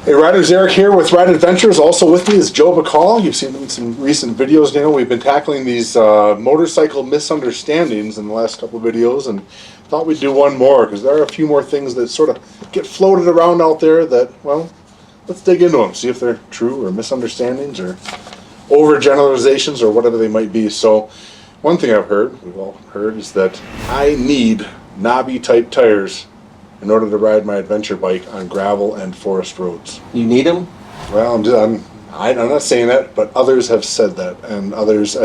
Hey Riders, Eric here with Ride Adventures. Also with me is Joe Bacal. You've seen him in some recent videos. We've been tackling these motorcycle misunderstandings in the last couple of videos, and thought we'd do one more because there are a few more things that sort of get floated around out there that, well, let's dig into them, see if they're true or misunderstandings or overgeneralizations or whatever they might be. So one thing we've all heard, is that I need knobby type tires in order to ride my adventure bike on gravel and forest roads. You need them? Well, I'm not saying that, but others have said that, and others,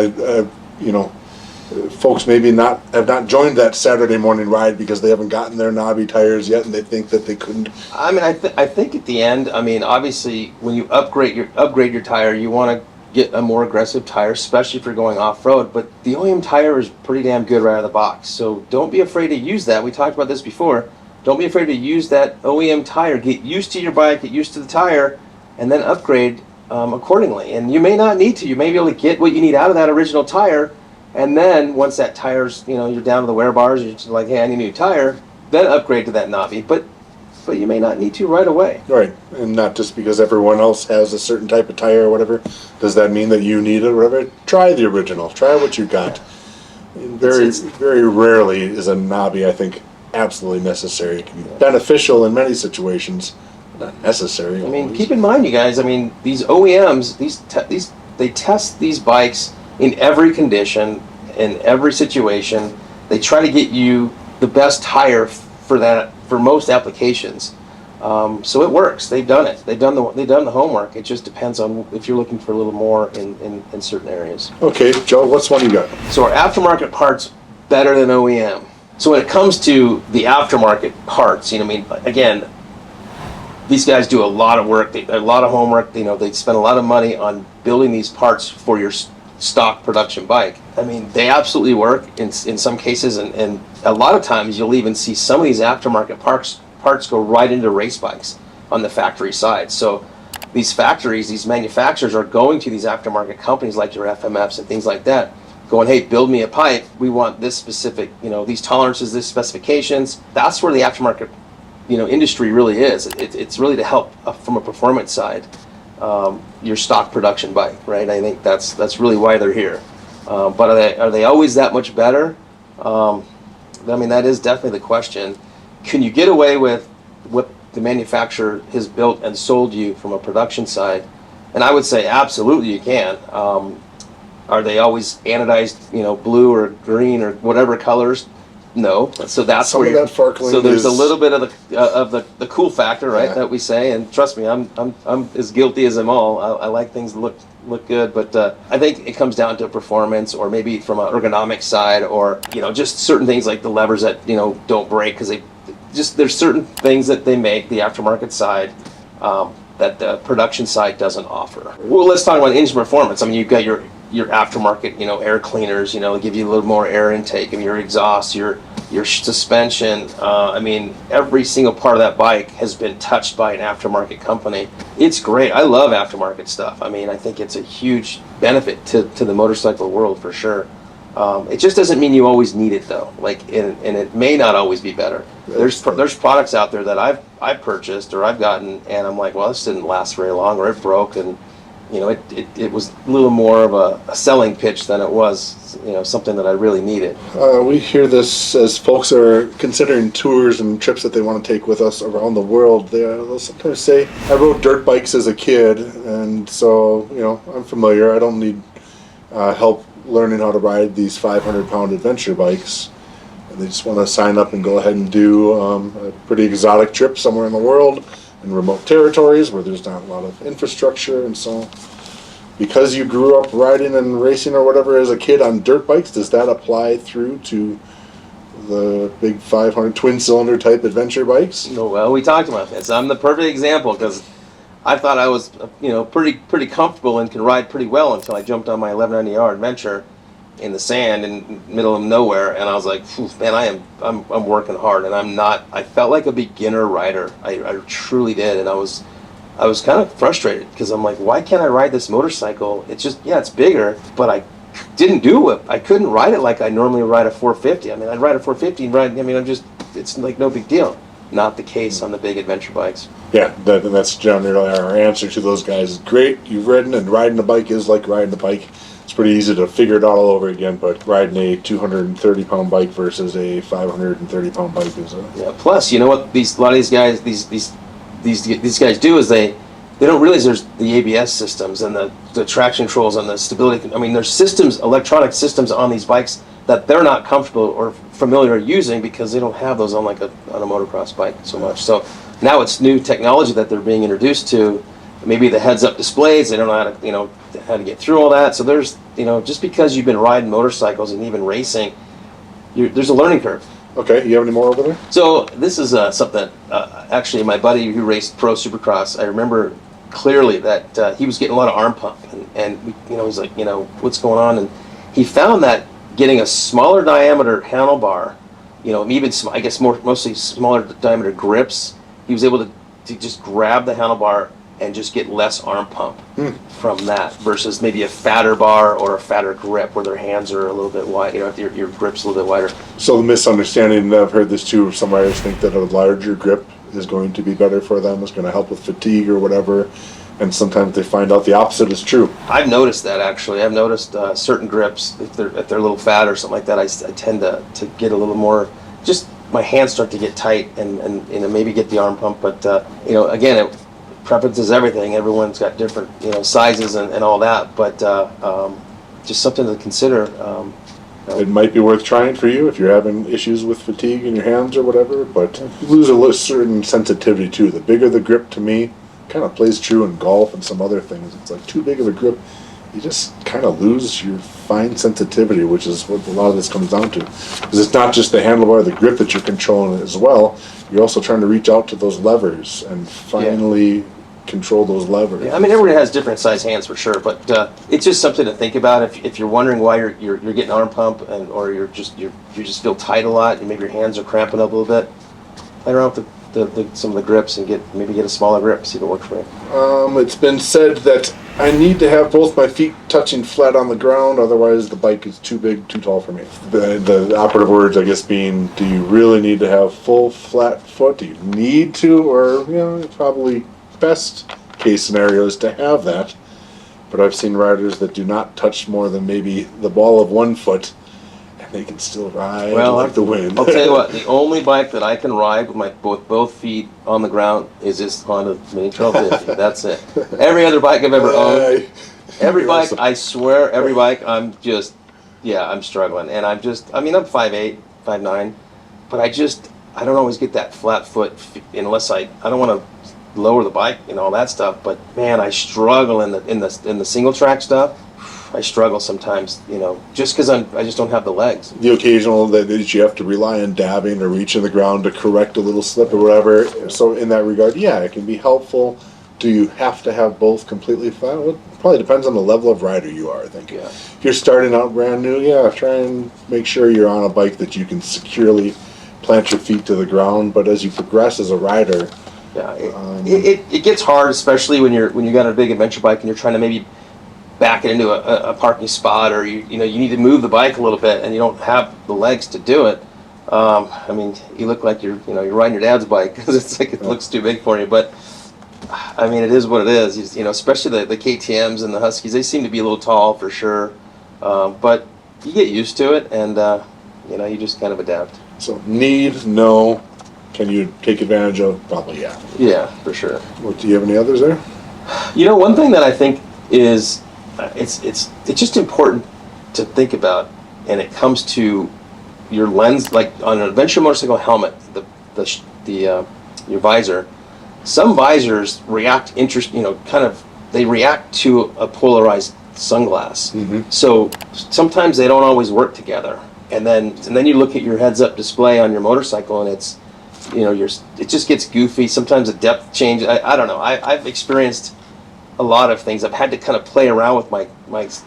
folks maybe have not joined that Saturday morning ride because they haven't gotten their knobby tires yet, and they think that they couldn't. I mean, I think at the end, I mean, obviously, when you upgrade your tire, you want to get a more aggressive tire, especially if you're going off-road. But the OEM tire is pretty damn good right out of the box, so don't be afraid to use that. We talked about this before. Don't be afraid to use that OEM tire. Get used to your bike, get used to the tire, and then upgrade accordingly. And you may not need to. You may be able to get what you need out of that original tire, and then once that tire's, you're down to the wear bars, you're just like, hey, I need a new tire, then upgrade to that knobby. But you may not need to right away. Right, and not just because everyone else has a certain type of tire or whatever, does that mean that you need it or whatever? Try the original. Try what you got. Very rarely is a knobby, I think, absolutely necessary. It can be beneficial in many situations, but not necessary. I mean, keep in mind, you guys, I mean, these OEMs, they test these bikes in every condition, in every situation. They try to get you the best tire for most applications. So it works. They've done it. They've done the homework. It just depends on if you're looking for a little more in certain areas. Okay, Joe, what's one you got? So are aftermarket parts better than OEM? So when it comes to the aftermarket parts, again, these guys do a lot of work, a lot of homework. They spend a lot of money on building these parts for your stock production bike. I mean, they absolutely work in some cases, and a lot of times you'll even see some of these aftermarket parts go right into race bikes on the factory side. So these factories, these manufacturers are going to these aftermarket companies like your FMFs and things like that, going, hey, build me a pipe. We want this specific, these tolerances, this specifications. That's where the aftermarket, industry really is. It's really to help from a performance side, your stock production bike, right? I think that's really why they're here. But are they always that much better? I mean, that is definitely the question. Can you get away with what the manufacturer has built and sold you from a production side? And I would say absolutely you can. Are they always anodized, blue or green or whatever colors? No. So that's Some where of that farkling so there's is... a little bit of the cool factor, right? Yeah. That we say. And trust me, I'm as guilty as them all. I like things that look good, but I think it comes down to performance, or maybe from an ergonomic side, or just certain things like the levers that don't break, because there's certain things that they make the aftermarket side that the production side doesn't offer. Well, let's talk about engine performance. I mean, you've got your aftermarket, air cleaners, give you a little more air intake, and your exhaust, your suspension. I mean, every single part of that bike has been touched by an aftermarket company. It's great. I love aftermarket stuff. I mean, I think it's a huge benefit to the motorcycle world for sure. It just doesn't mean you always need it though. And it may not always be better. There's products out there that I've purchased or I've gotten, and I'm like, well, this didn't last very long, or it broke, and it was a little more of a selling pitch than it was, something that I really needed. We hear this as folks are considering tours and trips that they want to take with us around the world. They'll sometimes say, I rode dirt bikes as a kid, and so, I'm familiar. I don't need help learning how to ride these 500-pound adventure bikes. And they just want to sign up and go ahead and do a pretty exotic trip somewhere in the world, in remote territories where there's not a lot of infrastructure. And so because you grew up riding and racing or whatever as a kid on dirt bikes, does that apply through to the big 500 twin cylinder type adventure bikes? No, well, we talked about this. I'm the perfect example, because I thought I was pretty comfortable and could ride pretty well until I jumped on my 1190R adventure in the sand in the middle of nowhere, and I was like, man, I'm working hard, and I felt like a beginner rider. I truly did, and I was kind of frustrated, because I'm like, why can't I ride this motorcycle? It's just, it's bigger, but I didn't do it. I couldn't ride it like I normally ride a 450. I mean, I'd ride a 450 and it's like no big deal. not the case on the big adventure bikes. Yeah, that's generally our answer to those guys. Great, you've ridden, and riding a bike is like riding a bike. It's pretty easy to figure it out all over again, but riding a 230-pound bike versus a 530-pound bike is a... Yeah. Plus, you know what a lot of these guys these guys do is they don't realize there's the ABS systems and the traction controls and the stability. I mean, there's systems, electronic systems on these bikes that they're not comfortable or familiar using because they don't have those on on a motocross bike so much. So now it's new technology that they're being introduced to. Maybe the heads-up displays, they don't know how to get through all that. So there's just because you've been riding motorcycles and even racing, there's a learning curve. Okay, you have any more over there? So this is something actually my buddy who raced pro supercross. I remember clearly that he was getting a lot of arm pump, and he's like, what's going on? And he found that getting a smaller diameter handlebar, even I guess mostly smaller diameter grips, he was able to just grab the handlebar and just get less arm pump from that versus maybe a fatter bar or a fatter grip where their hands are a little bit wide, if your grip's a little bit wider. So the misunderstanding, I've heard this too, some riders think that a larger grip is going to be better for them, it's going to help with fatigue or whatever, and sometimes they find out the opposite is true. I've noticed that actually. I've noticed certain grips, if they're a little fat or something like that, I tend to get a little more, just my hands start to get tight and maybe get the arm pump, but again, preference is everything. Everyone's got different sizes and all that, but just something to consider. It might be worth trying for you if you're having issues with fatigue in your hands or whatever, but you lose a certain sensitivity too. The bigger the grip, to me, kind of plays true in golf and some other things. It's like too big of a grip, you just kind of lose your fine sensitivity, which is what a lot of this comes down to. Because it's not just the handlebar, the grip that you're controlling as well. You're also trying to reach out to those levers and finally control those levers. Yeah, I mean, everybody has different size hands for sure, but it's just something to think about. If you're wondering why you're getting arm pump or you just feel tight a lot and maybe your hands are cramping up a little bit, play around with some of the grips and maybe get a smaller grip, see if it works for you. It's been said that I need to have both my feet touching flat on the ground, otherwise the bike is too big, too tall for me. The operative words, I guess, being, do you really need to have full flat foot? Do you need to? Or, probably best case scenario is to have that. But I've seen riders that do not touch more than maybe the ball of one foot, and they can still ride like the wind. I'll tell you what, the only bike that I can ride with both feet on the ground is this Honda Mini 1250. That's it. Every other bike I've ever owned, I swear, every bike, I'm struggling. And I'm 5'8", 5'9", but I don't always get that flat foot unless I don't want to lower the bike and all that stuff, but man, I struggle in the single track stuff. I struggle sometimes, just because I just don't have the legs. The occasional that you have to rely on dabbing or reaching the ground to correct a little slip or whatever. So in that regard, it can be helpful. Do you have to have both completely flat? Well, it probably depends on the level of rider you are, I think. Yeah. If you're starting out brand new, try and make sure you're on a bike that you can securely plant your feet to the ground. But as you progress as a rider, it gets hard, especially when you got a big adventure bike and you're trying to maybe back it into a parking spot, or you need to move the bike a little bit and you don't have the legs to do it. You look like you're riding your dad's bike because it's like it looks too big for you. But it is what it is. Especially the KTM's and the Huskies, they seem to be a little tall for sure. But you get used to it, and you just kind of adapt. So no. Can you take advantage of? Probably, yeah. Yeah, for sure. Do you have any others there? One thing that I think is it's just important to think about, and it comes to your lens, like on an adventure motorcycle helmet, your visor. Some visors react they react to a polarized sunglass. Mm-hmm. So sometimes they don't always work together. And then you look at your heads-up display on your motorcycle, and it's it just gets goofy. Sometimes the depth change. I don't know. I've experienced a lot of things. I've had to kind of play around with my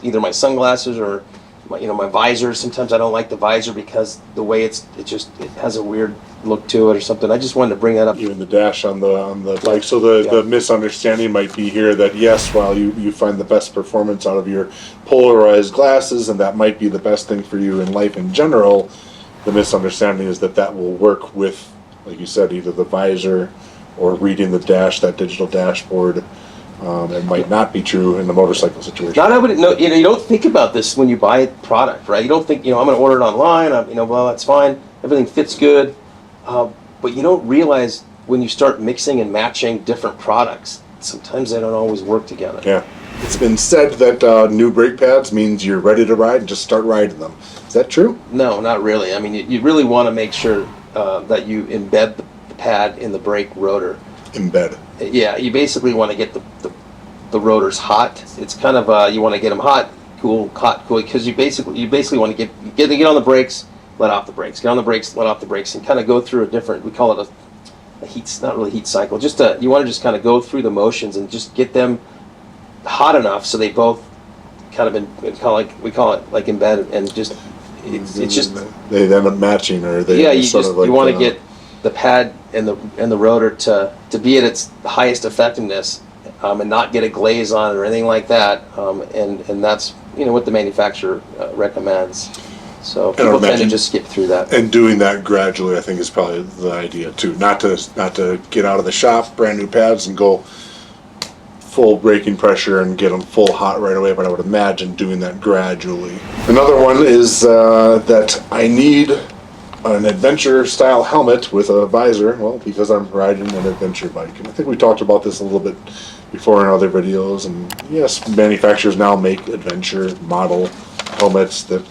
either my sunglasses or my visor. Sometimes I don't like the visor because the way it has a weird look to it or something. I just wanted to bring that up. Even the dash on the bike. So the misunderstanding might be here that yes, while you find the best performance out of your polarized glasses, and that might be the best thing for you in life in general, the misunderstanding is that will work with like you said, either the visor or reading the dash, that digital dashboard. It might not be true in the motorcycle situation. Not everybody, no, you don't think about this when you buy a product, right? You don't think, I'm going to order it online. Well, that's fine. Everything fits good, but you don't realize when you start mixing and matching different products, sometimes they don't always work together. Yeah, it's been said that new brake pads means you're ready to ride and just start riding them. Is that true? No, not really. I mean, you really want to make sure that you embed the pad in the brake rotor. Embed. Yeah, you basically want to get the rotors hot. It's kind of you want to get them hot, cool, because you basically want to get on the brakes, let off the brakes, get on the brakes, let off the brakes, and kind of go through a different. We call it a heat, not really heat cycle. Just you want to just kind of go through the motions and just get them hot enough so they both kind of we call it like embedded, and just it's just they end up matching, or they you want to get the pad and the rotor to be at its highest effectiveness, and not get a glaze on it or anything like that, and that's what the manufacturer recommends. So people tend to just skip through that. And doing that gradually, I think, is probably the idea too. Not to get out of the shop, brand new pads, and go full braking pressure and get them full hot right away, but I would imagine doing that gradually. Another one is that I need an adventure style helmet with a visor, well, because I'm riding an adventure bike. And I think we talked about this a little bit before in other videos, and yes, manufacturers now make adventure model helmets that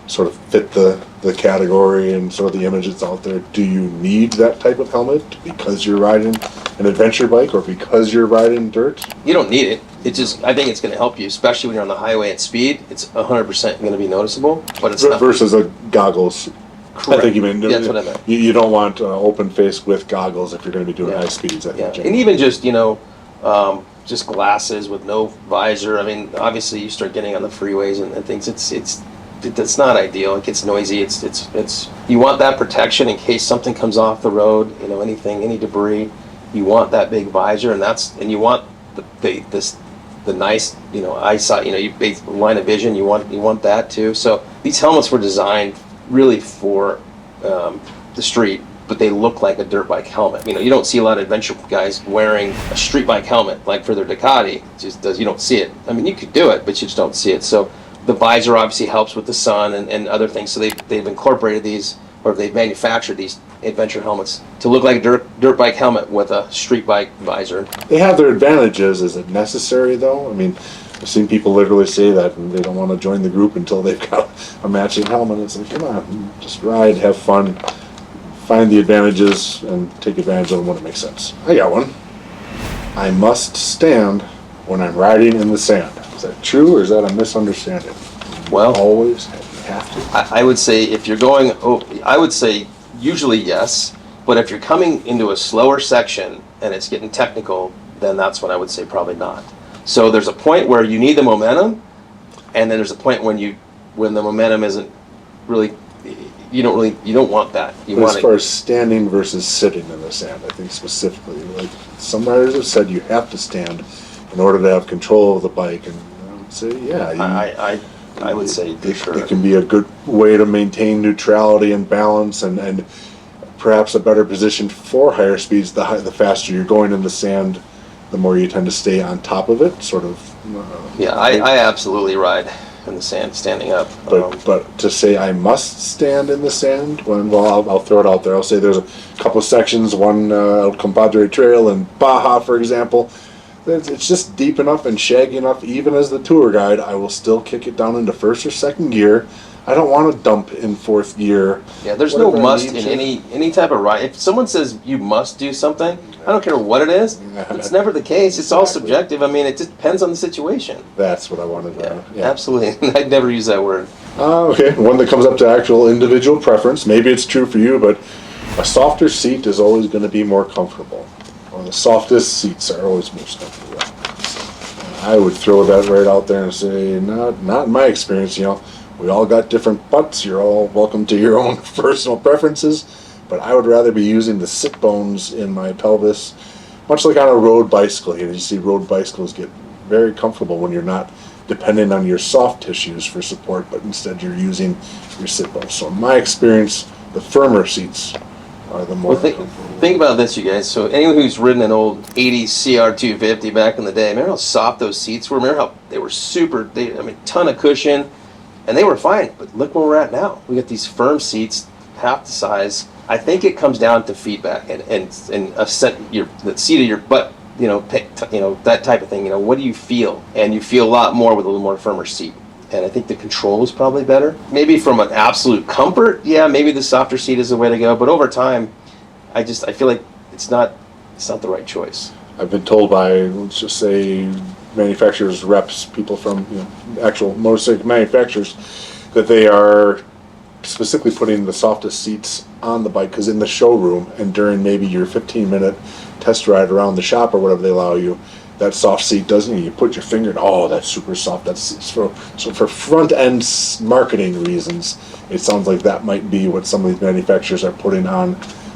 sort of fit the category and sort of the image that's out there. Do you need that type of helmet because you're riding an adventure bike or because you're riding dirt? You don't need it. I think it's going to help you, especially when you're on the highway at speed. It's 100% going to be noticeable, but it's not. Versus a goggles. Correct. I think you mean, that's what I meant. You don't want open face with goggles if you're going to be doing high speeds. I think. And even just just glasses with no visor. I mean, obviously you start getting on the freeways and things. It's not ideal. It gets noisy. It's you want that protection in case something comes off the road. Any debris. You want that big visor, and you want the nice eyesight. You line of vision. You want that too. So these helmets were designed really for the street, but they look like a dirt bike helmet. You don't see a lot of adventure guys wearing a street bike helmet like for their Ducati. You don't see it. I mean, you could do it, but you just don't see it. So the visor obviously helps with the sun and other things. So they've incorporated these, or they've manufactured these adventure helmets to look like a dirt bike helmet with a street bike visor. They have their advantages. Is it necessary though? I mean, I've seen people literally say that, and they don't want to join the group until they've got a matching helmet. It's like, come on, just ride, have fun, find the advantages, and take advantage of them when it makes sense. I got one. I must stand when I'm riding in the sand. Is that true, or is that a misunderstanding? Well, Always have to. I would say if you're going, I would say usually yes, but if you're coming into a slower section and it's getting technical, then that's when I would say probably not. So there's a point where you need the momentum, and then there's a point when the momentum isn't really, you don't want that. As far as standing versus sitting in the sand, I think specifically, like some riders have said, you have to stand in order to have control of the bike, and I would say, yeah. I would say for sure. It can be a good way to maintain neutrality and balance, and perhaps a better position for higher speeds. The faster you're going in the sand, the more you tend to stay on top of it, sort of. I absolutely ride in the sand, standing up. But to say I must stand in the sand, I'll throw it out there. I'll say there's a couple of sections, one Compadre Trail in Baja, for example. It's just deep enough and shaggy enough, even as the tour guide, I will still kick it down into first or second gear. I don't want to dump in fourth gear. Yeah, there's no must in any type of ride. If someone says you must do something, I don't care what it is. It's never the case. It's all subjective. I mean, it just depends on the situation. That's what I wanted to know. Yeah. Absolutely. I'd never use that word. Okay, one that comes up to actual individual preference. Maybe it's true for you, but a softer seat is always going to be more comfortable. Or the softest seats are always most comfortable. I would throw that right out there and say, not in my experience. We all got different butts. You're all welcome to your own personal preferences, but I would rather be using the sit bones in my pelvis, much like on a road bicycle. You see road bicycles get very comfortable when you're not dependent on your soft tissues for support, but instead you're using your sit bones. So in my experience, the firmer seats are the more Well, think about this, you guys. So anyone who's ridden an old 80 CR250 back in the day, remember how soft those seats were? Remember how they were ton of cushion, and they were fine. But look where we're at now. We got these firm seats, half the size. I think it comes down to feedback and the seat of your butt, that type of thing. What do you feel? And you feel a lot more with a little more firmer seat. And I think the control is probably better. Maybe from an absolute comfort, yeah, maybe the softer seat is the way to go. But over time, I feel like it's not the right choice. I've been told by, let's just say, manufacturers, reps, people from actual motorcycle manufacturers, that they are specifically putting the softest seats on the bike, because in the showroom and during maybe your 15-minute test ride around the shop or whatever they allow you, that soft seat doesn't, you put your finger in, oh, that's super soft. So for front end marketing reasons, it sounds like that might be what some of these manufacturers are putting on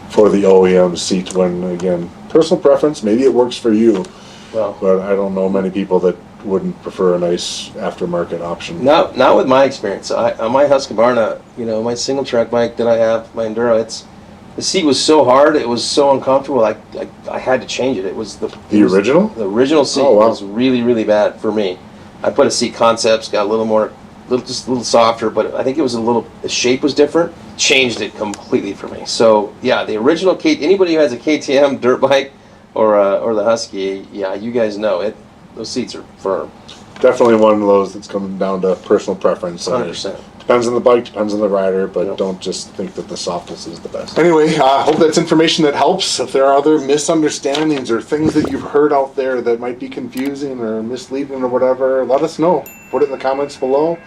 for the OEM seat, when, again, personal preference, maybe it works for you, but I don't know many people that wouldn't prefer a nice aftermarket option. Not with my experience. On my Husqvarna, my single track bike that I have, my Enduro, the seat was so hard, it was so uncomfortable. I had to change it. It was the original? The original seat was really, really bad for me. I put a Seat Concepts, got just a little softer, but I think the shape was different. Changed it completely for me. So yeah, the original anybody who has a KTM dirt bike or the Husky, yeah, you guys know it. Those seats are firm. Definitely one of those that's coming down to personal preference. 100%. Depends on the bike, depends on the rider, but don't just think that the softest is the best. Anyway, I hope that's information that helps. If there are other misunderstandings or things that you've heard out there that might be confusing or misleading or whatever, let us know. Put it in the comments below.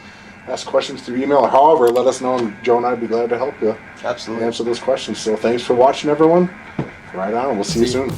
Ask questions through email or however, let us know, and Joe and I'd be glad to help you. Absolutely. Answer those questions. So thanks for watching, everyone. Right on. We'll see you soon.